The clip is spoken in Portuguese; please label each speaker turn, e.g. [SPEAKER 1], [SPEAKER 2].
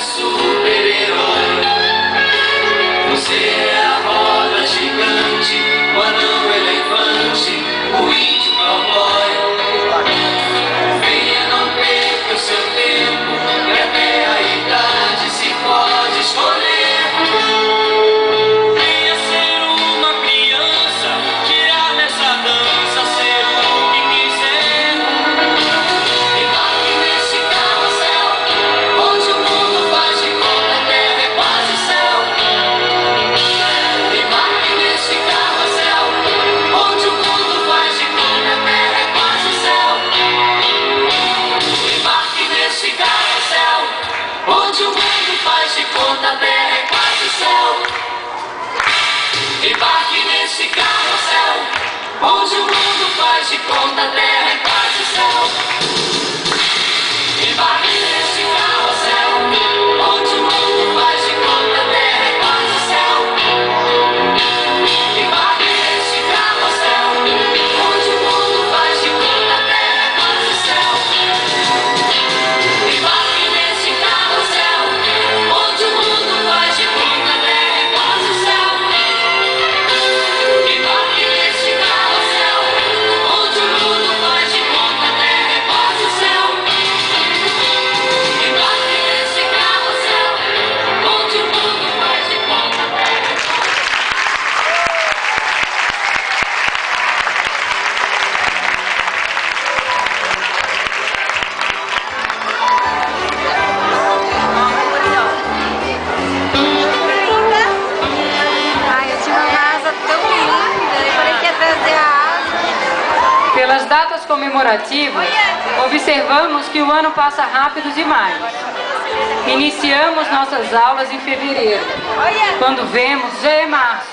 [SPEAKER 1] super-herói. Você é a roda gigante, o anão elefante, o índio cowboy. Venha, não perca o seu tempo, e até a idade se pode escolher. Venha ser uma criança, girar nessa dança, ser o que quiser. Embarque nesse carrossel, onde o mundo faz de conta a terra é quase céu. Embarque nesse carrossel, onde o mundo faz de conta a terra é quase céu. Embarque nesse carrossel, onde o mundo faz de conta a terra é quase céu. Embarque nesse carrossel, onde o mundo faz de conta a terra é quase céu. Embarque nesse carrossel, onde o mundo faz de conta a terra é quase céu. Embarque nesse carrossel, onde o mundo faz de conta a terra é quase céu. Embarque nesse carrossel, onde o mundo faz de conta a terra é quase céu. Embarque nesse carrossel, onde o mundo faz de conta a terra é quase céu. Embarque nesse carrossel, onde o mundo faz de conta a terra é quase céu.
[SPEAKER 2] Ai, eu tinha uma asa tão linda, eu falei que ia trazer a asa.
[SPEAKER 3] Pelas datas comemorativas, observamos que o ano passa rápido demais. Iniciamos nossas aulas em fevereiro. Quando vemos, já é março.